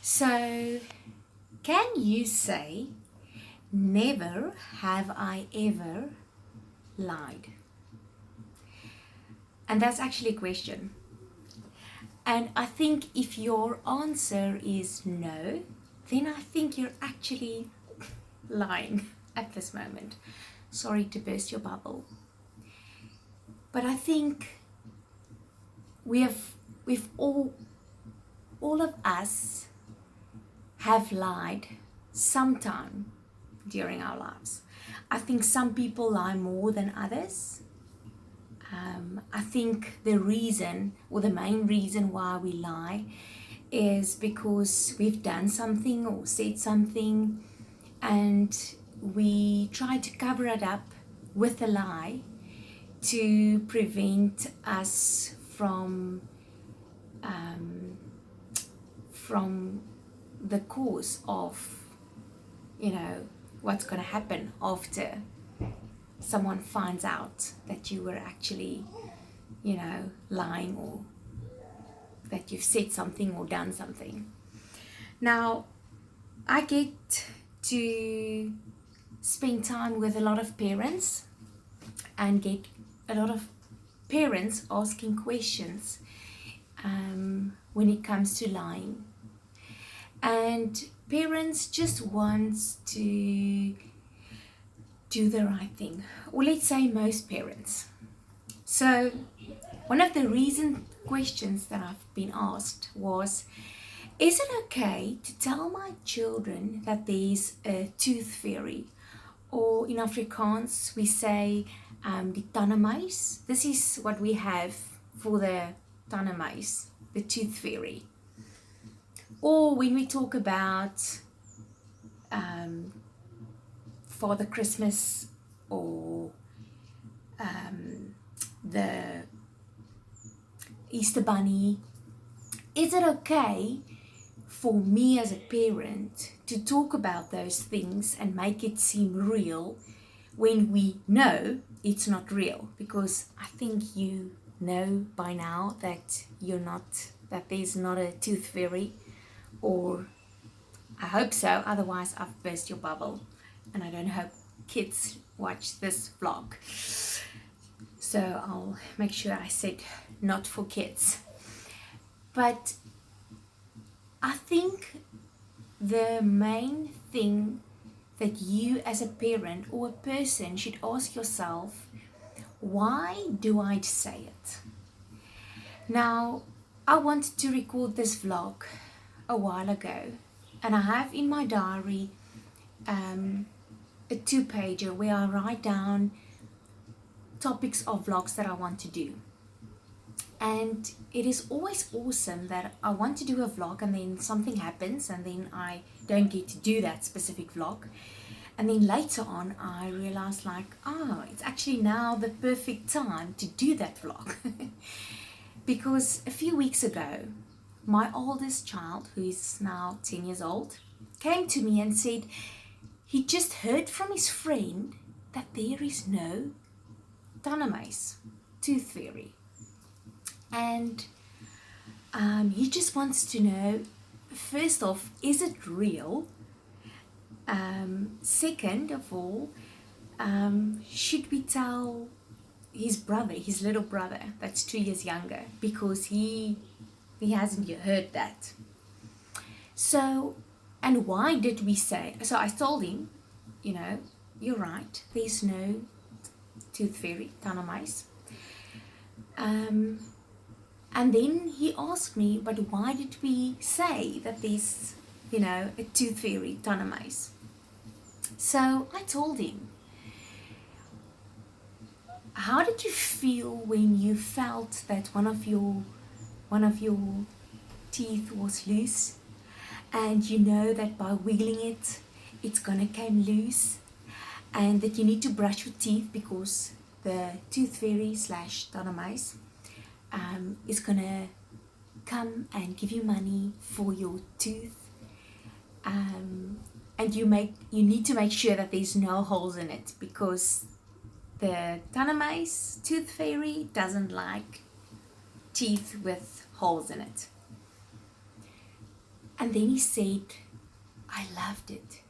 So, can you say, never have I ever lied? And that's actually a question. And I think if your answer is no, then I think you're actually lying at this moment. Sorry to burst your bubble. But I think we've all of us have lied sometime during our lives. I think some people lie more than others. I think the reason, or the main reason why we lie, is because we've done something or said something and we try to cover it up with a lie to prevent us from the cause of, what's going to happen after someone finds out that you were actually, lying, or that you've said something or done something. Now, I get to spend time with a lot of parents and get a lot of parents asking questions when it comes to lying. And parents just want to do the right thing, or let's say most parents. So one of the recent questions that I've been asked was, is it okay to tell my children that there's a tooth fairy? Or in Afrikaans we say die tannemuis. This is what we have for the tannemuis, the tooth fairy. Or when we talk about Father Christmas, or the Easter Bunny, is it okay for me as a parent to talk about those things and make it seem real when we know it's not real? Because I think you know by now that that there's not a tooth fairy, or I hope so, otherwise I've burst your bubble, and I don't hope kids watch this vlog. So I'll make sure I said not for kids. But I think the main thing that you as a parent or a person should ask yourself, why do I say it? Now, I wanted to record this vlog a while ago, and I have in my diary a 2-pager where I write down topics of vlogs that I want to do. And it is always awesome that I want to do a vlog and then something happens and then I don't get to do that specific vlog. And then later on I realize it's actually now the perfect time to do that vlog. Because a few weeks ago, my oldest child, who is now 10 years old, came to me and said he just heard from his friend that there is no tannemuis, tooth fairy. And he just wants to know, first off, is it real? Second of all, should we tell his brother, his little brother, that's 2 years younger, because he hasn't heard that. So, and why did we say? So I told him, you're right, there's no tooth fairy, tannemuis. And then he asked me, but why did we say that there's, a tooth fairy, tannemuis? So I told him, how did you feel when you felt that one of your teeth was loose, and you know that by wiggling it, it's gonna come loose, and that you need to brush your teeth because the tooth fairy / tannemuis is gonna come and give you money for your tooth, and you need to make sure that there's no holes in it, because the tannemuis, tooth fairy, doesn't like teeth with holes in it. And then he said, I loved it.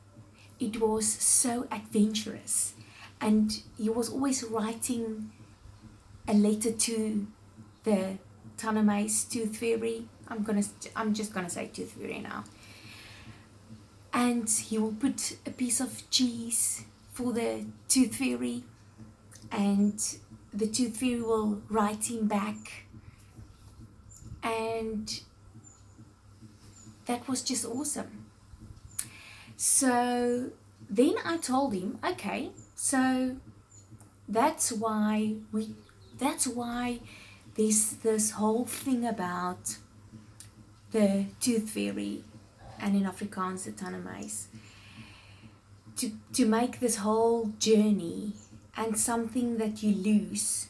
It was so adventurous. And he was always writing a letter to the Tanamais Tooth Fairy. I'm just gonna say Tooth Fairy now. And he will put a piece of cheese for the Tooth Fairy, and the Tooth Fairy will write him back, and that was just awesome. So then I told him, okay, so that's why there's this whole thing about the Tooth Fairy, and in Afrikaans the Tanamais, to make this whole journey and something that you lose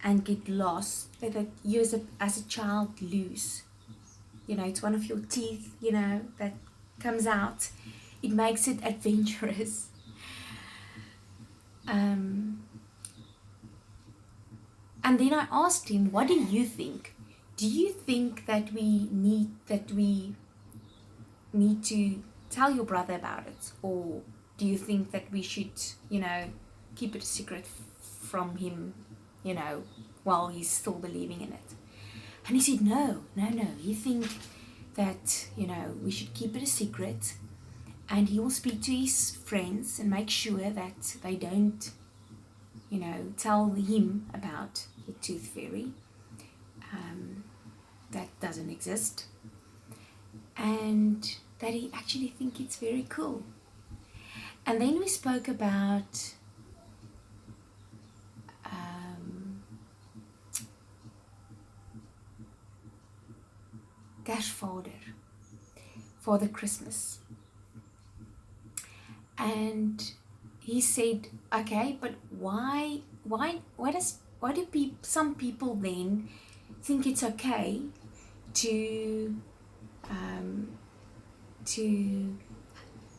and get lost, that you as a child lose. You know, it's one of your teeth, you know, that comes out. It makes it adventurous. And then I asked him, what do you think? Do you think that we need to tell your brother about it? Or do you think that we should, you know, keep it a secret from him, you know, while he's still believing in it? And he said, no. He think that, you know, we should keep it a secret, and he will speak to his friends and make sure that they don't, you know, tell him about the Tooth Fairy. That doesn't exist. And that he actually think it's very cool. And then we spoke about Kersvader, Father Christmas. And he said, okay, but why do some people then think it's okay to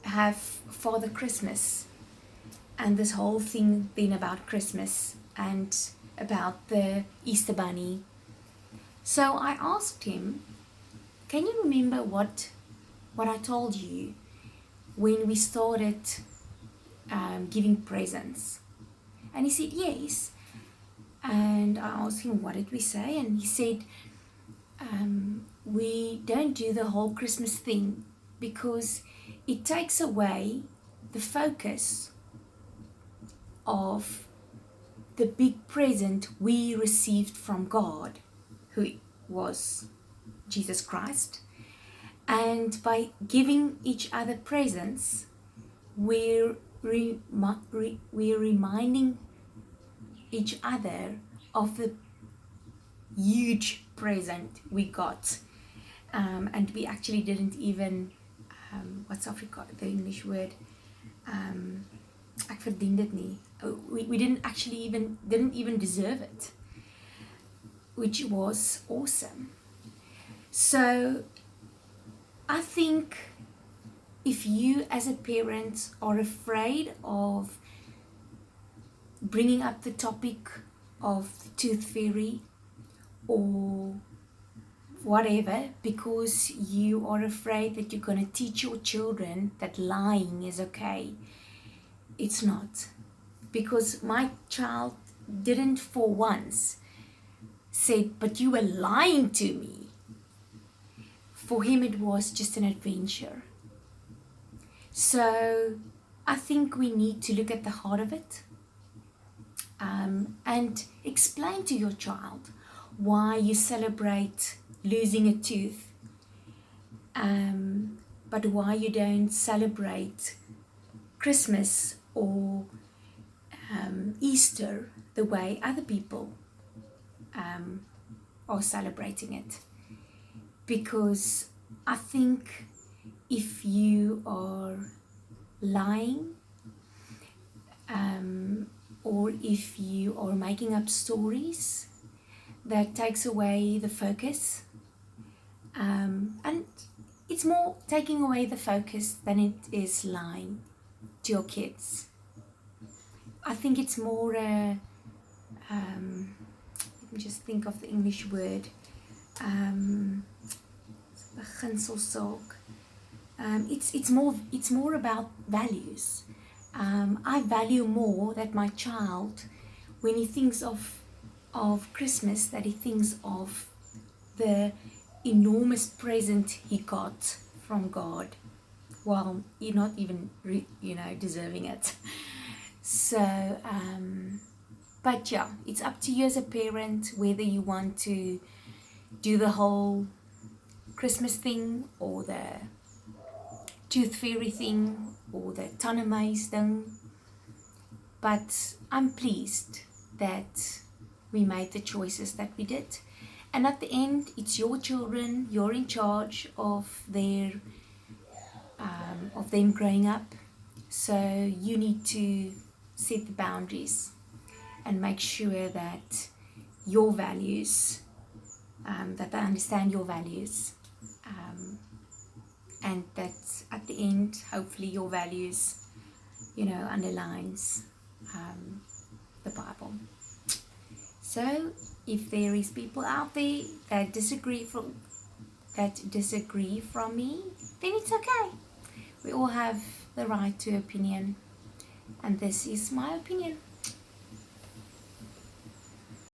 have Father Christmas and this whole thing then about Christmas and about the Easter Bunny? So I asked him, can you remember what I told you when we started giving presents? And he said yes. And I asked him, what did we say? And he said, we don't do the whole Christmas thing because it takes away the focus of the big present we received from God, who was Jesus Christ. And by giving each other presents, we're reminding each other of the huge present we got. And we actually didn't even, what's Afrika, the English word? Ek verdien dit nie. We didn't even deserve it, which was awesome. So I think if you as a parent are afraid of bringing up the topic of the Tooth Fairy or whatever, because you are afraid that you're going to teach your children that lying is okay, it's not. Because my child didn't for once say, but you were lying to me. For him it was just an adventure. So I think we need to look at the heart of it, and explain to your child why you celebrate losing a tooth, but why you don't celebrate Christmas or Easter the way other people are celebrating it. Because I think if you are lying, or if you are making up stories, that takes away the focus, and it's more taking away the focus than it is lying to your kids. I think it's more let me just think of the English word, beginselsaak. It's more about values. I value more that my child, when he thinks of Christmas, that he thinks of the enormous present he got from God, while you're not even deserving it. So but yeah, it's up to you as a parent whether you want to do the whole Christmas thing, or the tooth fairy thing, or the Tanemaise thing. But I'm pleased that we made the choices that we did. And at the end, it's your children. You're in charge of them growing up. So you need to set the boundaries and make sure that your values, that they understand your values, and that at the end, hopefully, your values, underlines the Bible. So, if there is people out there that disagree from me, then it's okay. We all have the right to opinion, and this is my opinion.